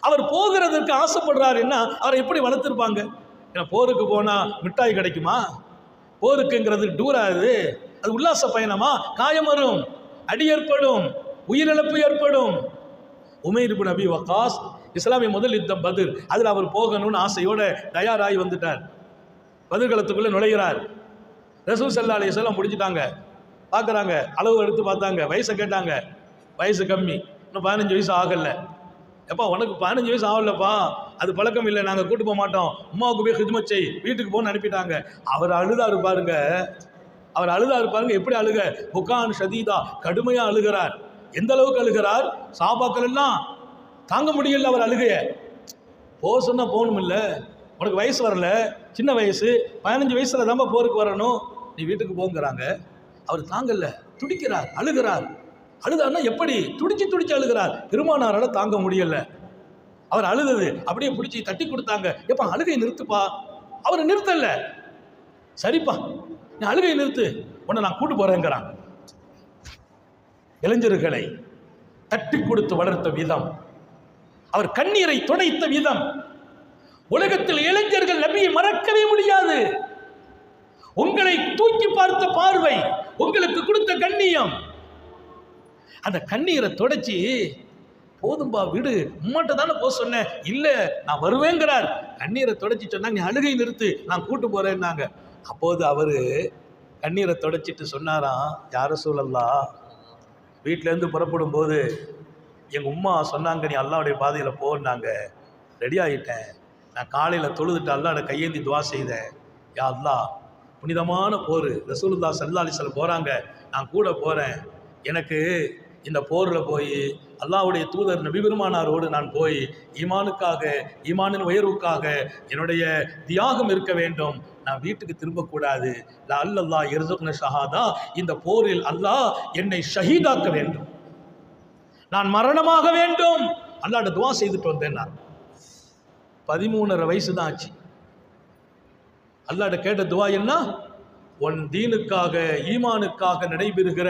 அவர் போகிறதுக்கு ஆசைப்படுறாருன்னா அவரை எப்படி வளர்த்துருப்பாங்க? ஏன்னா போருக்கு போனால் மிட்டாய் கிடைக்குமா? போருக்குங்கிறது டூரா? அது உல்லாச பயணமா? காயம் வரும், அடி ஏற்படும், உயிரிழப்பு ஏற்படும். உமைர் இப்னு அபி வக்காஸ் இஸ்லாமிய முதல் யுத்தம் பத்ர், அதில் அவர் போகணும்னு ஆசையோட தயாராகி வந்துட்டார். பதிர்களத்துக்குள்ளே நுழைகிறார். ரசூல் ஸல்லல்லாஹு அலைஹி வஸல்லம் முடிச்சிட்டாங்க. பார்க்குறாங்க, அளவு எடுத்து பார்த்தாங்க, வயசை கேட்டாங்க. வயசு கம்மி, இன்னும் 15 வயசு ஆகல. எப்பா உனக்கு 15 வயசு ஆகலப்பா, அது பழக்கம் இல்லை, நாங்கள் கூட்டு போக மாட்டோம், உமாவுக்கு போய் ஹித்மத் செய், வீட்டுக்கு போன்னு அனுப்பிட்டாங்க. அவர் அழுதாரு பாருங்க, எப்படி அழுக? புகான் ஷதீதா, கடுமையாக அழுகிறார். எந்த அளவுக்கு அழுகிறார்? சாபாக்கள் எல்லாம் தாங்க முடியல அவர் அழுகைய. போக சொன்னா போகணும் இல்லை, உனக்கு வயசு வரல, சின்ன வயசு, 15 வயசுல தான்ப்பா போருக்கு வரணும், நீ வீட்டுக்கு போங்கிறாங்க. அவர் தாங்கல, துடிக்கிறார், அழுகிறார். அழுதாருன்னா எப்படி? துடிச்சு அழுகிறார். பெருமானாரால் தாங்க முடியல. அவர் அழுதது அப்படியே பிடிச்சி தட்டி கொடுத்தாங்க. எப்பா அழுகை நிறுத்துப்பா. அவர் நிறுத்தல. சரிப்பா நீ அழுகை நிறுத்து, உன்னை நான் கூட்டு போறேங்கிறான். இளைஞர்களை தட்டி கொடுத்து வளர்த்த விதம், அவர் கண்ணீரை துடைத்த விதம், உலகத்தில் இளைஞர்கள் நபியை மறக்கவே முடியாது. உங்களை தூக்கி பார்த்த பார்வை, உங்களுக்கு கொடுத்த கண்ணியம், அந்த கண்ணீரை தொடச்சி போதும்பா விடு, உம்மாட்ட தானே போக சொன்னேன், இல்லை நான் வருவேங்கிறார். கண்ணீரை தொடச்சி சொன்னாங்க, நீ அழுகை நிறுத்து, நான் கூட்டு போறேன்னாங்க. அப்போது அவரு கண்ணீரை தொடச்சிட்டு சொன்னாராம், யா ரசூலல்லாஹ், வீட்டிலேருந்து புறப்படும் போது எங்கள் உம்மா சொன்னாங்க, நீ அல்லாஹ்வுடைய பாதையில் போன்னாங்க. ரெடி ஆகிட்டேன். நான் காலையில் தொழுதுட்டு அல்லாஹ்ட கையேந்தி துவா செய்தேன். யா அல்லாஹ், புனிதமான போர், ரசூலுல்லாஹ் ஸல்லல்லாஹு அலைஹி வஸல்லம் போகிறாங்க, நான் கூட போகிறேன். எனக்கு இந்த போரில் போய் அல்லாஹ்வுடைய தூதர் நபி பெருமானாரோடு நான் போய் ஈமானுக்காக, ஈமானின் உயர்வுக்காக என்னுடைய தியாகம் இருக்க வேண்டும். நான் வீட்டுக்கு திரும்பக்கூடாது. அல்லாஹ் யர்ஸுக்ன ஷஹாதா, இந்த போரில் அல்லாஹ் என்னை ஷஹீதாக்க வேண்டும், நான் மரணமாக வேண்டும். அல்லாஹ்ட்ட துவா செய்துட்டு வந்தேன். நான் 13.5 வயசு தான் ஆச்சு. அல்லாஹ்ட்ட கேட்ட துவா என்ன? உன் தீனுக்காக, ஈமானுக்காக நடைபெறுகிற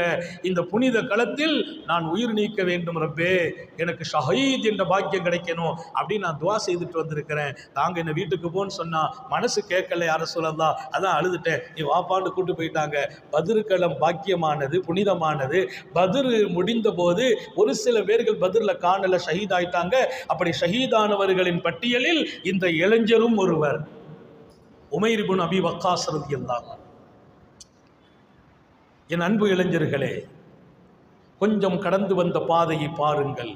இந்த புனித களத்தில் நான் உயிர் நீக்க வேண்டும் ரப்பே, எனக்கு ஷஹீத் என்ற பாக்கியம் கிடைக்கணும் அப்படின்னு நான் துவா செய்துட்டு வந்திருக்கிறேன். தாங்க என்ன வீட்டுக்கு போன்னு சொன்னா மனசு கேட்கல, யார சொல்லலாம், அதான் அழுதுட்டேன். நீ வாப்பாண்டு கூட்டு போயிட்டாங்க. பத்ரு களம் பாக்கியமானது, புனிதமானது. பத்ரு முடிந்த போது ஒரு சில பேர்கள் பத்ரில் காணல, ஷஹீத் ஆயிட்டாங்க. அப்படி ஷஹீதானவர்களின் பட்டியலில் இந்த இளைஞரும் ஒருவர், உமைர் இப்னு அபி வக்காஸ் ரலியல்லாஹு அன்ஹு. என் அன்பு இளைஞர்களே, கொஞ்சம் கடந்து வந்த பாதையை பாருங்கள்.